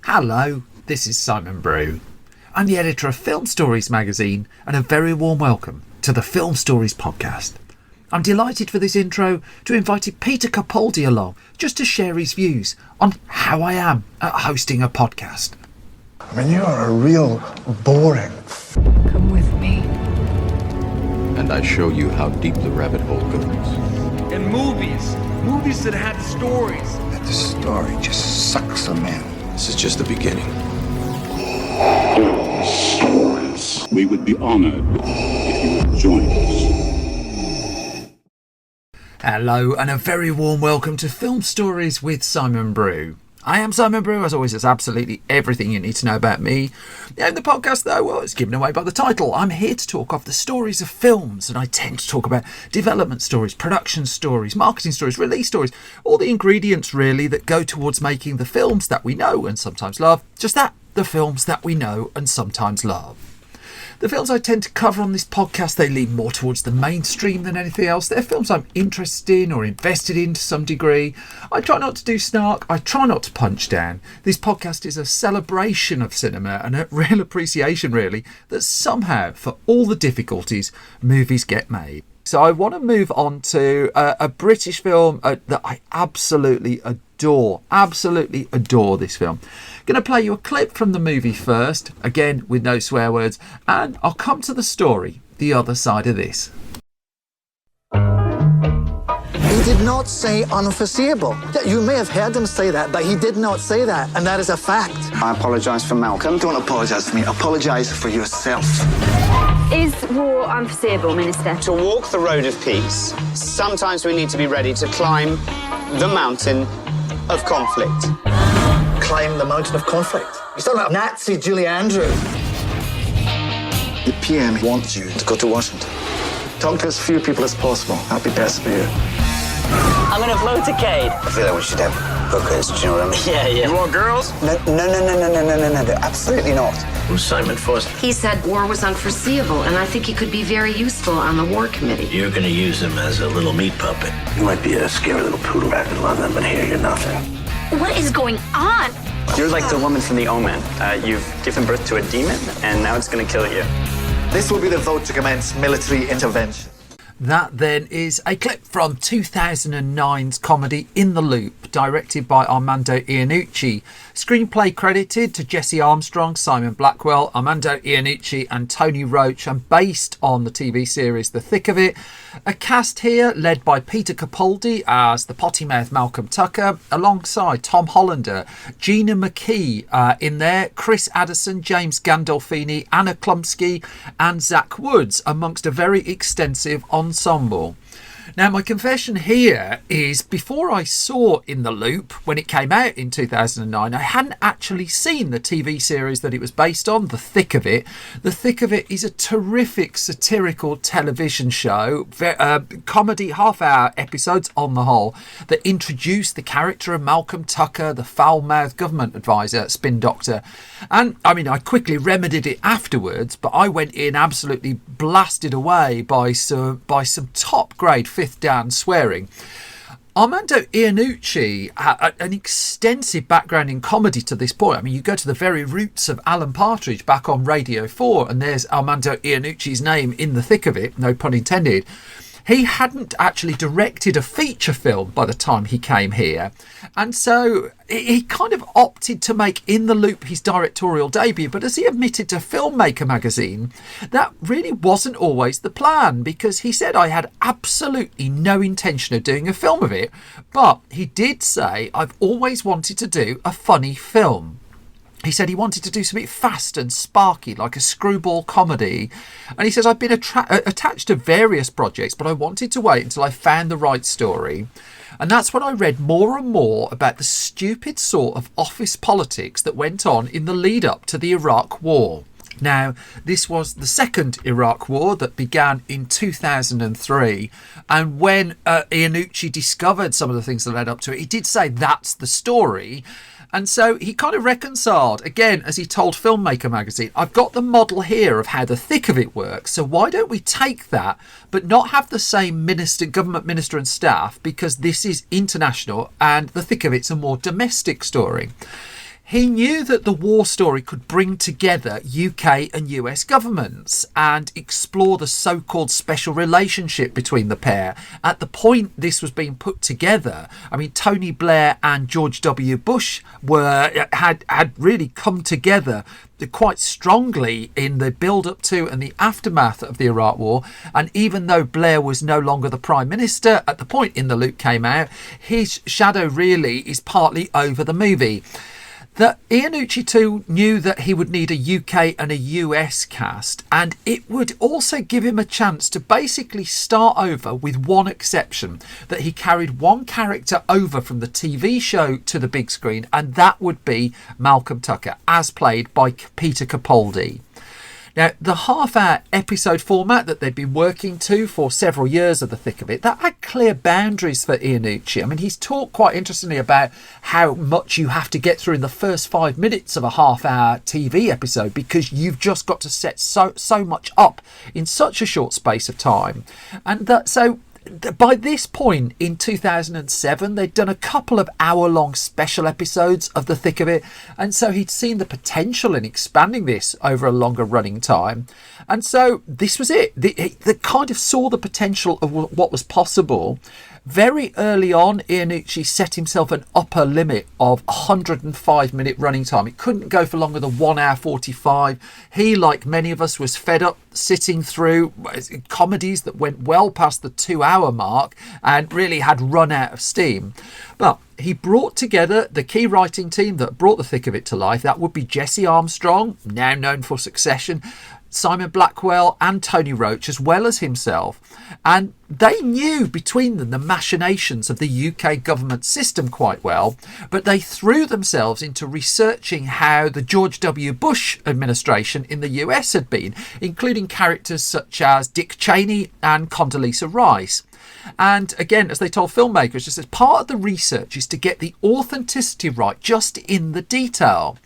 Hello, this is Simon Brew. I'm the editor of Film Stories magazine, and a very warm welcome to the Film Stories podcast. I'm delighted for this intro to invite Peter Capaldi along, just to share his views on how I am at hosting a podcast. I mean, you are a real boring. Come with me. And I show you how deep the rabbit hole goes. And movies that had stories. That the story just sucks them in. This is just the beginning. Stories. We would be honored if you would join us. Hello, and a very warm welcome to Film Stories with Simon Brew. I am Simon Brew, as always. There's absolutely everything you need to know about me. The podcast, though, well, it's given away by the title. I'm here to talk of the stories of films, and I tend to talk about development stories, production stories, marketing stories, release stories, all the ingredients, really, that go towards making the films that we know and sometimes love. Just that, the films that we know and sometimes love. The films I tend to cover on this podcast, they lean more towards the mainstream than anything else. They're films I'm interested in or invested in to some degree. I try not to do snark. I try not to punch down. This podcast is a celebration of cinema and a real appreciation, really, that somehow, for all the difficulties, movies get made. So I want to move on to a British film that I absolutely adore. Absolutely adore this film. Going to play you a clip from the movie first, again with no swear words, and I'll come to the story the other side of this. He did not say unforeseeable. You may have heard him say that, but he did not say that, and that is a fact. I apologise for Malcolm. Don't apologise for me. Apologise for yourself. Is war unforeseeable, Minister? To walk the road of peace, sometimes we need to be ready to climb the mountain of conflict. Climb the mountain of conflict. You're talking about Nazi Julie Andrews. The PM wants you to go to Washington. Talk to as few people as possible. That'll be best for you. I'm gonna blow to Cade. I feel like we should have hookers, do you know what I mean? Yeah. You want girls? No, absolutely not. Who's Simon Foster? He said war was unforeseeable, and I think he could be very useful on the war committee. You're gonna use him as a little meat puppet. You might be a scary little poodle back in London, but here you're nothing. What is going on? You're like the woman from The Omen. You've given birth to a demon, and now it's gonna kill you. This will be the vote to commence military intervention. That then is a clip from 2009's comedy In the Loop, directed by Armando Iannucci. Screenplay credited to Jesse Armstrong, Simon Blackwell, Armando Iannucci and Tony Roach, and based on the TV series The Thick of It. A cast here led by Peter Capaldi as the potty-mouthed Malcolm Tucker, alongside Tom Hollander, Gina McKee in there, Chris Addison, James Gandolfini, Anna Klumsky and Zach Woods, amongst a very extensive ensemble. Now, my confession here is, before I saw In the Loop, when it came out in 2009, I hadn't actually seen the TV series that it was based on, The Thick of It. The Thick of It is a terrific satirical television show, comedy, half-hour episodes on the whole, that introduced the character of Malcolm Tucker, the foul-mouthed government advisor, spin doctor. And, I mean, I quickly remedied it afterwards, but I went in absolutely blasted away by some top-grade fifth Dan swearing. Armando Iannucci had an extensive background in comedy to this point. I mean, you go to the very roots of Alan Partridge back on Radio 4, and there's Armando Iannucci's name in the thick of it, no pun intended. He hadn't actually directed a feature film by the time he came here. And so he kind of opted to make In the Loop his directorial debut. But as he admitted to Filmmaker magazine, that really wasn't always the plan, because he said, I had absolutely no intention of doing a film of it. But he did say, I've always wanted to do a funny film. He said he wanted to do something fast and sparky, like a screwball comedy. And he says, I've been attached to various projects, but I wanted to wait until I found the right story. And that's when I read more and more about the stupid sort of office politics that went on in the lead up to the Iraq War. Now, this was the second Iraq War that began in 2003. And when Iannucci discovered some of the things that led up to it, he did say that's the story. And so he kind of reconciled, again, as he told Filmmaker magazine, I've got the model here of how the thick of it works, so why don't we take that, but not have the same government minister and staff, because this is international and the thick of it's a more domestic story. He knew that the war story could bring together UK and US governments and explore the so-called special relationship between the pair. At the point this was being put together, I mean, Tony Blair and George W. Bush had really come together quite strongly in the build-up to and the aftermath of the Iraq War. And even though Blair was no longer the Prime Minister at the point In the Loop came out, his shadow really is partly over the movie. That Iannucci too knew that he would need a UK and a US cast, and it would also give him a chance to basically start over with one exception, that he carried one character over from the TV show to the big screen, and that would be Malcolm Tucker, as played by Peter Capaldi. Now, the half-hour episode format that they'd been working to for several years of the thick of it, that had clear boundaries for Iannucci. I mean, he's talked quite interestingly about how much you have to get through in the first 5 minutes of a half-hour TV episode because you've just got to set so much up in such a short space of time. And so by this point in 2007, they'd done a couple of hour-long special episodes of the thick of it, and so he'd seen the potential in expanding this over a longer running time. And so this was it. They kind of saw the potential of what was possible. Very early on, Iannucci set himself an upper limit of 105-minute running time. It couldn't go for longer than 1 hour 45. He, like many of us, was fed up sitting through comedies that went well past the 2-hour mark and really had run out of steam. But he brought together the key writing team that brought the thick of it to life. That would be Jesse Armstrong, now known for Succession, Simon Blackwell and Tony Roach, as well as himself. And they knew between them the machinations of the UK government system quite well, but they threw themselves into researching how the George W. Bush administration in the US had been, including characters such as Dick Cheney and Condoleezza Rice. And again, as they told filmmakers, just as part of the research is to get the authenticity right just in the detail.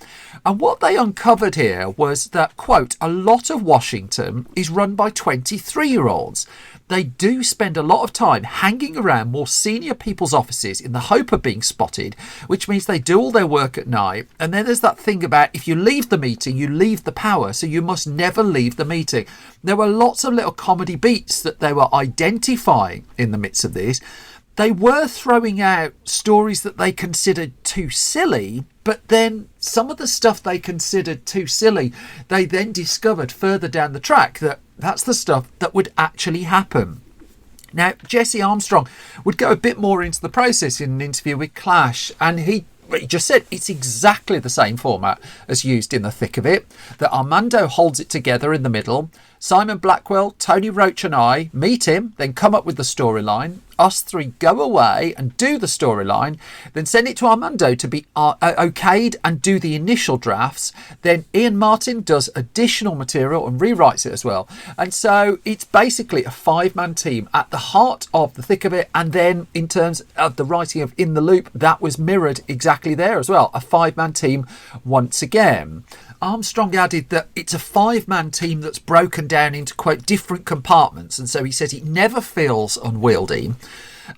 And what they uncovered here was that, quote, a lot of Washington is run by 23-year-olds. They do spend a lot of time hanging around more senior people's offices in the hope of being spotted, which means they do all their work at night. And then there's that thing about if you leave the meeting, you leave the power, so you must never leave the meeting. There were lots of little comedy beats that they were identifying in the midst of this. They were throwing out stories that they considered too silly, but then some of the stuff they considered too silly, they then discovered further down the track that that's the stuff that would actually happen. Now, Jesse Armstrong would go a bit more into the process in an interview with Clash, and he just said it's exactly the same format as used in the thick of it, that Armando holds it together in the middle. Simon Blackwell, Tony Roach and I meet him, then come up with the storyline. Us three go away and do the storyline, then send it to Armando to be okayed and do the initial drafts. Then Ian Martin does additional material and rewrites it as well. And so it's basically a 5-man team at the heart of the thick of it. And then in terms of the writing of In the Loop, that was mirrored exactly there as well. A 5-man team once again. Armstrong added that it's a 5-man team that's broken down into, quote, different compartments. And so he said it never feels unwieldy.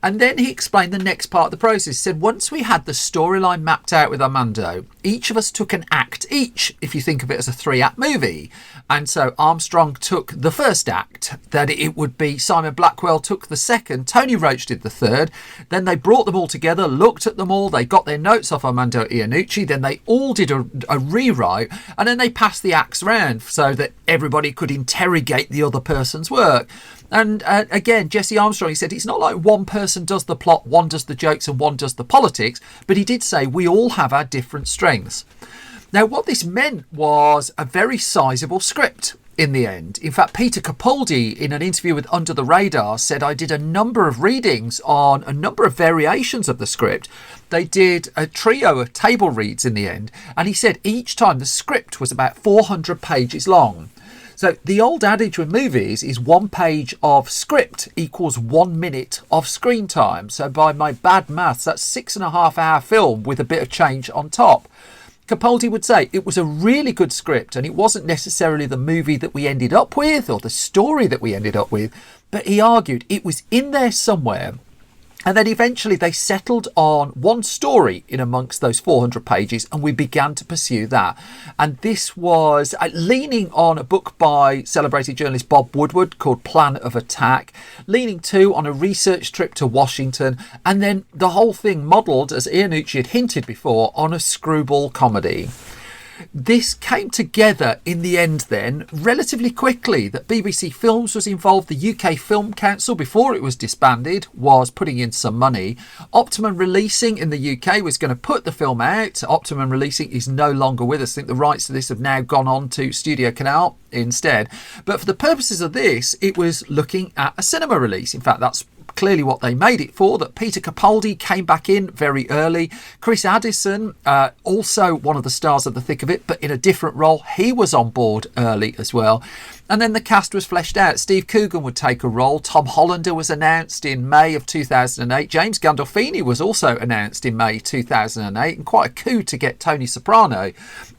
And then he explained the next part of the process. He said, once we had the storyline mapped out with Armando, each of us took an act each, if you think of it as a 3-act movie. And so Armstrong took the first act, that it would be Simon Blackwell took the second, Tony Roach did the third. Then they brought them all together, looked at them all, they got their notes off Armando Iannucci, then they all did a rewrite, and then they passed the acts around so that everybody could interrogate the other person's work. And again, Jesse Armstrong, he said, it's not like one person does the plot, one does the jokes and one does the politics, but he did say we all have our different strengths. Now, what this meant was a very sizable script in the end. In fact, Peter Capaldi, in an interview with Under the Radar, said, I did a number of readings on a number of variations of the script. They did a trio of table reads in the end, and he said each time the script was about 400 pages long. So the old adage with movies is 1 page of script equals 1 minute of screen time. So by my bad maths, that's 6.5 hour film with a bit of change on top. Capaldi would say it was a really good script and it wasn't necessarily the movie that we ended up with or the story that we ended up with, but he argued it was in there somewhere. And then eventually they settled on one story in amongst those 400 pages, and we began to pursue that. And this was leaning on a book by celebrated journalist Bob Woodward called Plan of Attack, leaning too on a research trip to Washington, and then the whole thing modelled, as Iannucci had hinted before, on a screwball comedy. This came together in the end then relatively quickly, that BBC Films was involved. The UK Film Council, before it was disbanded, was putting in some money. Optimum Releasing in the UK was going to put the film out. Optimum Releasing is no longer with us. I think the rights to this have now gone on to Studio Canal instead. But for the purposes of this, it was looking at a cinema release. In fact, that's clearly what they made it for. That Peter Capaldi came back in very early. Chris Addison, also one of the stars of the thick of it, but in a different role, he was on board early as well. And then the cast was fleshed out. Steve Coogan would take a role. Tom Hollander was announced in May of 2008. James Gandolfini was also announced in May 2008, and quite a coup to get Tony Soprano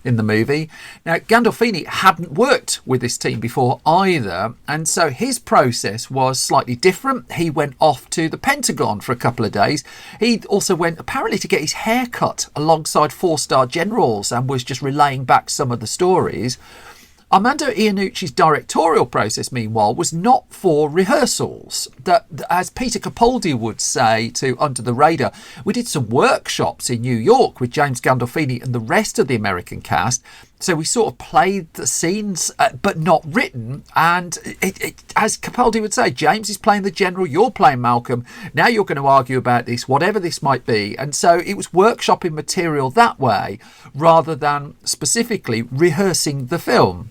in the movie. Now, Gandolfini hadn't worked with this team before either, and so his process was slightly different. He went off to the Pentagon for a couple of days. He also went apparently to get his hair cut alongside 4-star generals and was just relaying back some of the stories. Armando Iannucci's directorial process, meanwhile, was not for rehearsals. That, as Peter Capaldi would say to Under the Radar, we did some workshops in New York with James Gandolfini and the rest of the American cast. So we sort of played the scenes, but not written. And as Capaldi would say, James is playing the general, you're playing Malcolm. Now you're going to argue about this, whatever this might be. And so it was workshopping material that way, rather than specifically rehearsing the film.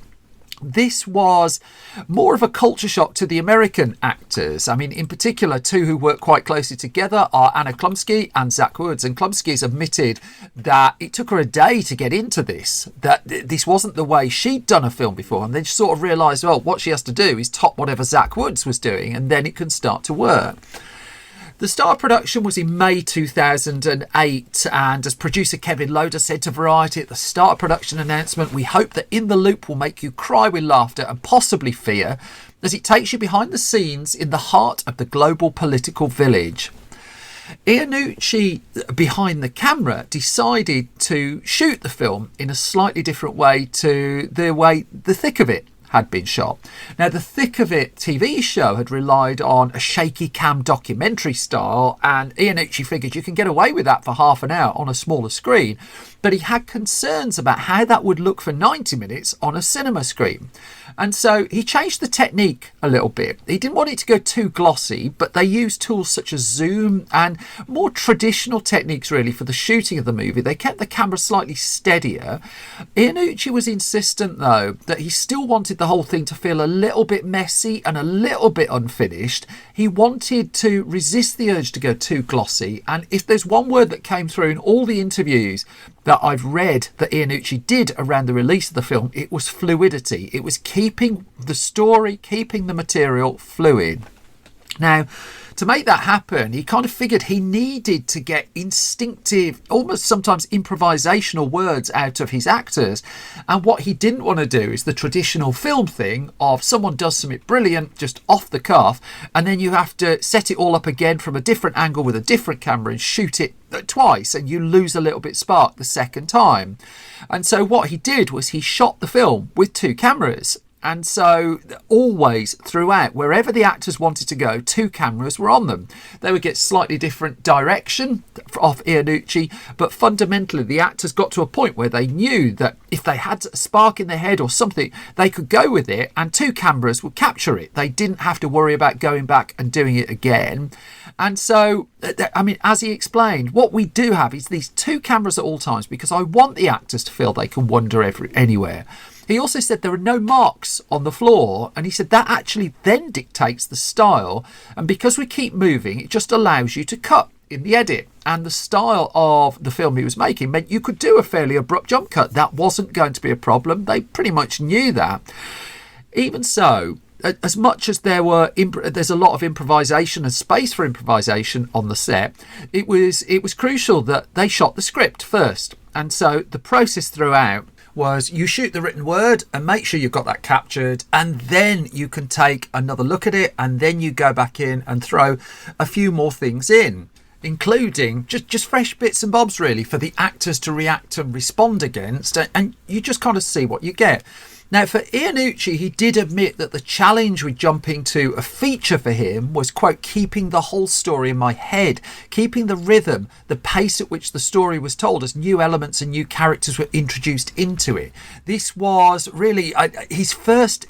This was more of a culture shock to the American actors. I mean, in particular, two who work quite closely together are Anna Chlumsky and Zach Woods. And Chlumsky's admitted that it took her a day to get into this, that this wasn't the way she'd done a film before. And then she sort of realised, well, what she has to do is top whatever Zach Woods was doing, and then it can start to work. The start of production was in May 2008, and as producer Kevin Loder said to Variety at the start of production announcement, we hope that In the Loop will make you cry with laughter and possibly fear as it takes you behind the scenes in the heart of the global political village. Iannucci, behind the camera, decided to shoot the film in a slightly different way to the way The Thick of It had been shot. Now, The Thick of It TV show had relied on a shaky cam documentary style, and Iannucci figured you can get away with that for half an hour on a smaller screen, but he had concerns about how that would look for 90 minutes on a cinema screen. And so he changed the technique a little bit. He didn't want it to go too glossy, but they used tools such as zoom and more traditional techniques really for the shooting of the movie. They kept the camera slightly steadier. Iannucci was insistent though that he still wanted the whole thing to feel a little bit messy and a little bit unfinished. He wanted to resist the urge to go too glossy, and if there's one word that came through in all the interviews that I've read that Iannucci did around the release of the film, it was fluidity. It was keeping the story, keeping the material fluid. Now, to make that happen, he kind of figured he needed to get instinctive, almost sometimes improvisational words out of his actors. And what he didn't want to do is the traditional film thing of someone does something brilliant just off the cuff, and then you have to set it all up again from a different angle with a different camera and shoot it twice, and you lose a little bit spark the second time. And so what he did was he shot the film with two cameras. And so always throughout, wherever the actors wanted to go, two cameras were on them. They would get slightly different direction off Iannucci, but fundamentally the actors got to a point where they knew that if they had a spark in their head or something, they could go with it and two cameras would capture it. They didn't have to worry about going back and doing it again. And so, I mean, as he explained, what we do have is these two cameras at all times because I want the actors to feel they can wander anywhere. He also said there are no marks on the floor, and he said that actually then dictates the style, and because we keep moving, it just allows you to cut in the edit. And the style of the film he was making meant you could do a fairly abrupt jump cut. That wasn't going to be a problem. They pretty much knew that. Even so, as much as there's a lot of improvisation and space for improvisation on the set, it was crucial that they shot the script first. And so the process throughout was you shoot the written word and make sure you've got that captured, and then you can take another look at it, and then you go back in and throw a few more things in, including just fresh bits and bobs really for the actors to react and respond against, and you just kind of see what you get. Now, for Iannucci, he did admit that the challenge with jumping to a feature for him was, quote, keeping the whole story in my head, keeping the rhythm, the pace at which the story was told as new elements and new characters were introduced into it. This was really his first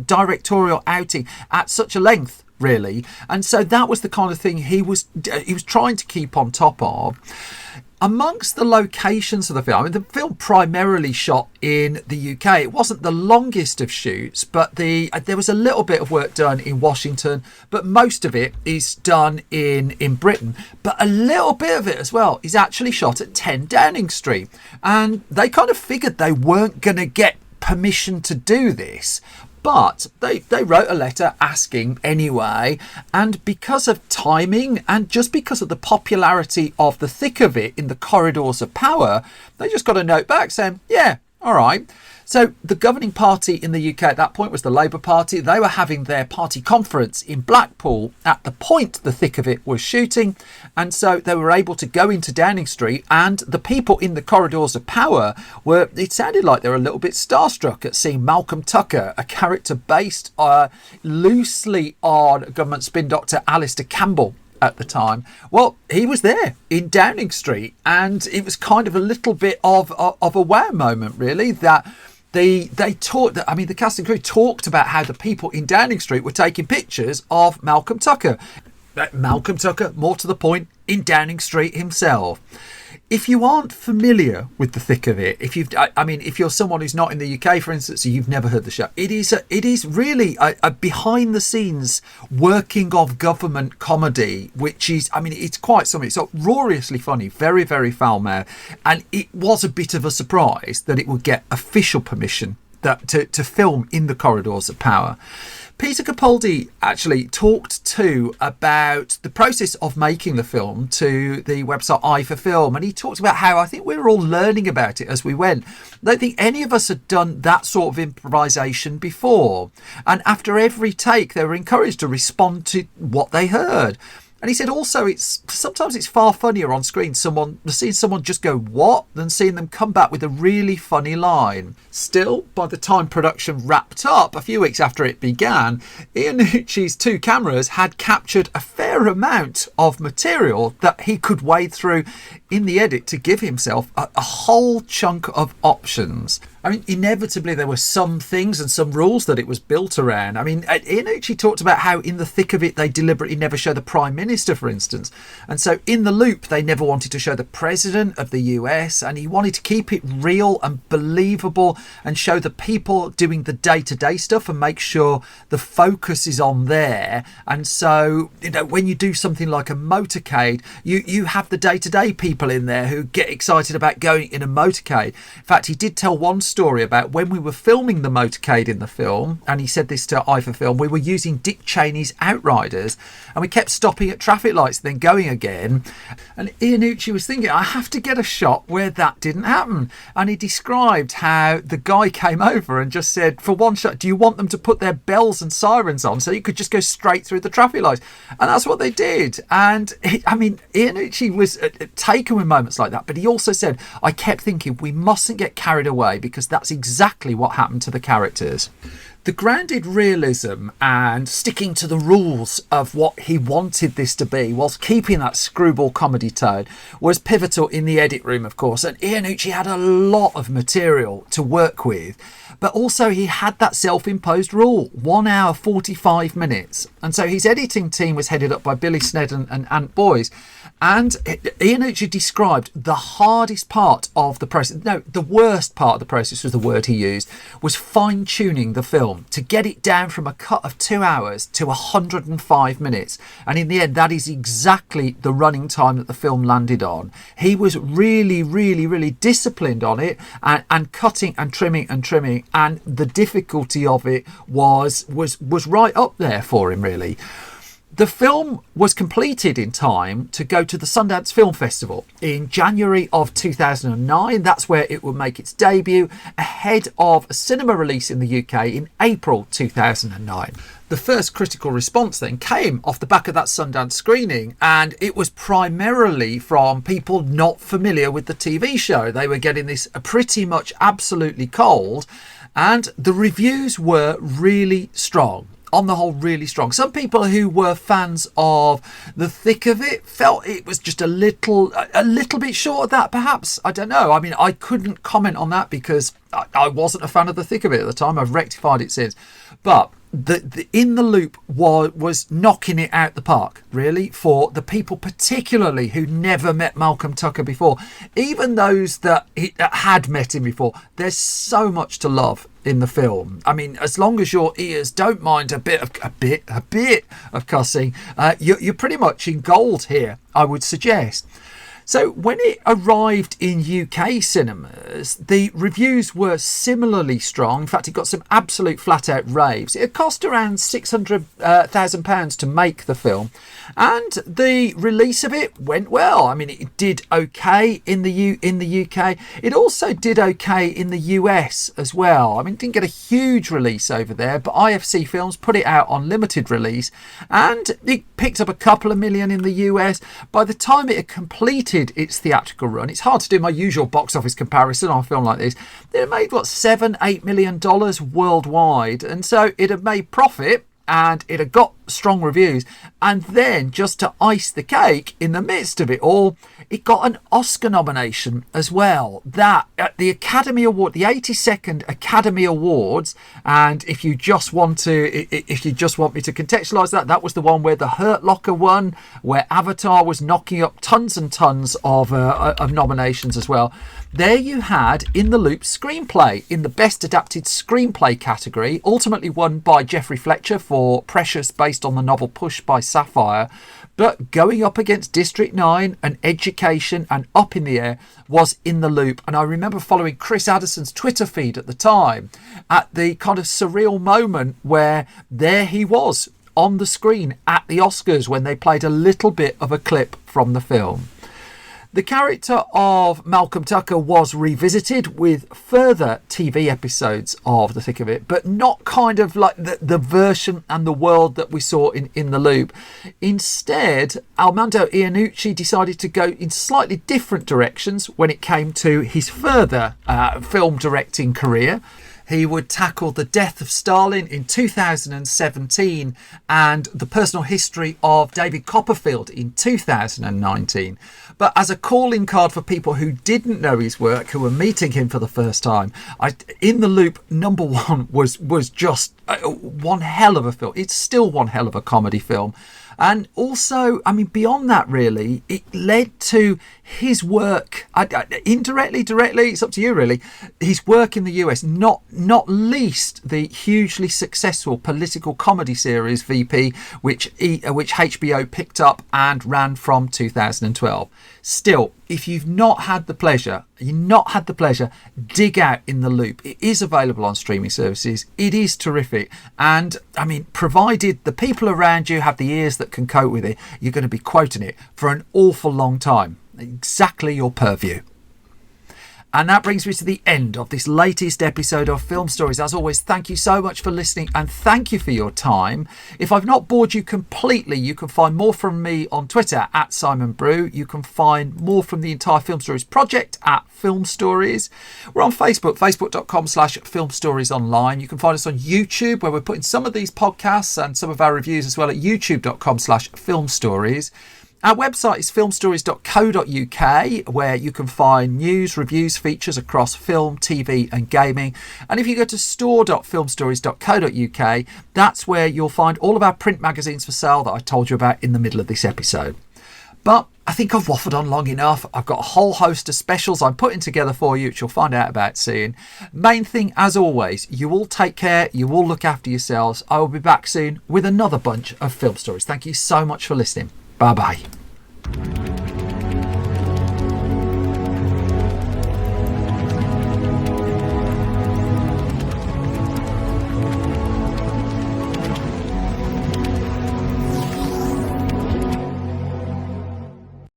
directorial outing at such a length, really. And so that was the kind of thing he was trying to keep on top of. Amongst the locations of the film, I mean, the film primarily shot in the UK. It wasn't the longest of shoots, but there was a little bit of work done in Washington, but most of it is done in Britain. But a little bit of it as well is actually shot at 10 Downing Street. And they kind of figured they weren't going to get permission to do this. But they wrote a letter asking anyway, and because of timing and just because of the popularity of the thick of it in the corridors of power, they just got a note back saying, yeah, all right. So the governing party in the UK at that point was the Labour Party. They were having their party conference in Blackpool at the point the thick of it was shooting. And so they were able to go into Downing Street, and the people in the corridors of power it sounded like they were a little bit starstruck at seeing Malcolm Tucker, a character based loosely on government spin doctor Alistair Campbell at the time. Well, he was there in Downing Street, and it was kind of a little bit of a wow moment, really, that they talked. I mean, the cast and crew talked about how the people in Downing Street were taking pictures of Malcolm Tucker. Malcolm Tucker, more to the point, in Downing Street himself. If you aren't familiar with the thick of it, if you're someone who's not in the UK, for instance, you've never heard the show, it is really a behind the scenes working of government comedy, which is, I mean, it's quite something. It's uproariously funny, very, very foul-mouthed, and it was a bit of a surprise that it would get official permission to film in the corridors of power. Peter Capaldi actually talked too about the process of making the film to the website i4Film, and he talked about how I think we were all learning about it as we went. I don't think any of us had done that sort of improvisation before, and after every take they were encouraged to respond to what they heard. And he said also sometimes it's far funnier on screen seeing someone just go what than seeing them come back with a really funny line. Still, by the time production wrapped up a few weeks after it began, Iannucci's 2 cameras had captured a fair amount of material that he could wade through in the edit to give himself a whole chunk of options. I mean, inevitably there were some things and some rules that it was built around. I mean, Iannucci talked about how in the thick of it they deliberately never show the Prime Minister, for instance. And so in The Loop they never wanted to show the President of the US, and he wanted to keep it real and believable and show the people doing the day-to-day stuff and make sure the focus is on there. And so, when you do something like a motorcade, you have the day-to-day people in there who get excited about going in a motorcade. In fact, he did tell one story about when we were filming the motorcade in the film, and he said this to i4Film, we were using Dick Cheney's Outriders and we kept stopping at traffic lights then going again, and Iannucci was thinking, I have to get a shot where that didn't happen. And he described how the guy came over and just said, for one shot, do you want them to put their bells and sirens on so you could just go straight through the traffic lights? And that's what they did. And Iannucci was taken with moments like that, but he also said, I kept thinking we mustn't get carried away because that's exactly what happened to the characters. The grounded realism and sticking to the rules of what he wanted this to be, whilst keeping that screwball comedy tone, was pivotal in the edit room, of course. And Iannucci had a lot of material to work with, but also he had that self-imposed rule, 1 hour, 45 minutes. And so his editing team was headed up by Billy Snedden and Ant Boys. And Iannucci described the hardest part of the process, no, the worst part of the process was the word he used, was fine-tuning the film to get it down from a cut of 2 hours to 105 minutes. And in the end, that is exactly the running time that the film landed on. He was really, really, really disciplined on it and cutting and trimming, and the difficulty of it was right up there for him, really. The film was completed in time to go to the Sundance Film Festival in January of 2009. That's where it would make its debut, ahead of a cinema release in the UK in April 2009. The first critical response then came off the back of that Sundance screening, and it was primarily from people not familiar with the TV show. They were getting this pretty much absolutely cold, and the reviews were really strong. On the whole, really strong. Some people who were fans of the thick of it felt it was just a little bit short of that, perhaps. I don't know. I mean, I couldn't comment on that because I wasn't a fan of the thick of it at the time. I've rectified it since. But the In the Loop was knocking it out the park, really, for the people particularly who never met Malcolm Tucker before. Even those that had met him before, there's so much to love in the film. I mean, as long as your ears don't mind a bit of cussing, you're pretty much in gold here, I would suggest. So when it arrived in UK cinemas, the reviews were similarly strong. In fact, it got some absolute flat-out raves. It cost around £600,000 to make the film, and the release of it went well. I mean, it did okay in the UK. It also did okay in the US as well. I mean, it didn't get a huge release over there, but IFC Films put it out on limited release, and it picked up a couple of million in the US. By the time it had completed its theatrical run, it's hard to do my usual box office comparison on a film like this. It made $7-8 million worldwide, and so it had made profit and it had got strong reviews. And then, just to ice the cake, in the midst of it all, it got an Oscar nomination as well. That at the Academy Award, the 82nd Academy Awards, and if you just want me to contextualise that was the one where The Hurt Locker won, where Avatar was knocking up tons and tons of nominations as well. There you had In the Loop screenplay in the Best Adapted Screenplay category, ultimately won by Jeffrey Fletcher for Precious, based on the novel Push by Sapphire. But going up against District 9 and Education and Up in the Air was In the Loop. And I remember following Chris Addison's Twitter feed at the time at the kind of surreal moment where there he was on the screen at the Oscars when they played a little bit of a clip from the film. The character of Malcolm Tucker was revisited with further TV episodes of The Thick of It, but not kind of like the version and the world that we saw in The Loop. Instead, Armando Iannucci decided to go in slightly different directions when it came to his further film directing career. He would tackle the death of Stalin in 2017 and the personal history of David Copperfield in 2019. But as a calling card for people who didn't know his work, who were meeting him for the first time, In the Loop #1 was just one hell of a film. It's still one hell of a comedy film. And also, I mean, beyond that, really, it led to his work, indirectly, directly, it's up to you, really, his work in the US, not least the hugely successful political comedy series VP, which HBO picked up and ran from 2012. Still, if you've not had the pleasure, dig out In the Loop. It is available on streaming services. It is terrific. And, I mean, provided the people around you have the ears that can cope with it, you're going to be quoting it for an awful long time. Exactly your purview. And that brings me to the end of this latest episode of Film Stories. As always, thank you so much for listening and thank you for your time. If I've not bored you completely, you can find more from me on Twitter at Simon Brew. You can find more from the entire Film Stories project at Film Stories. We're on Facebook, facebook.com/Film Stories Online. You can find us on YouTube, where we're putting some of these podcasts and some of our reviews as well at youtube.com/Film Stories. Our website is filmstories.co.uk, where you can find news, reviews, features across film, TV and gaming. And if you go to store.filmstories.co.uk, that's where you'll find all of our print magazines for sale that I told you about in the middle of this episode. But I think I've waffled on long enough. I've got a whole host of specials I'm putting together for you, which you'll find out about soon. Main thing, as always, you all take care. You all look after yourselves. I will be back soon with another bunch of Film Stories. Thank you so much for listening. Bye-bye.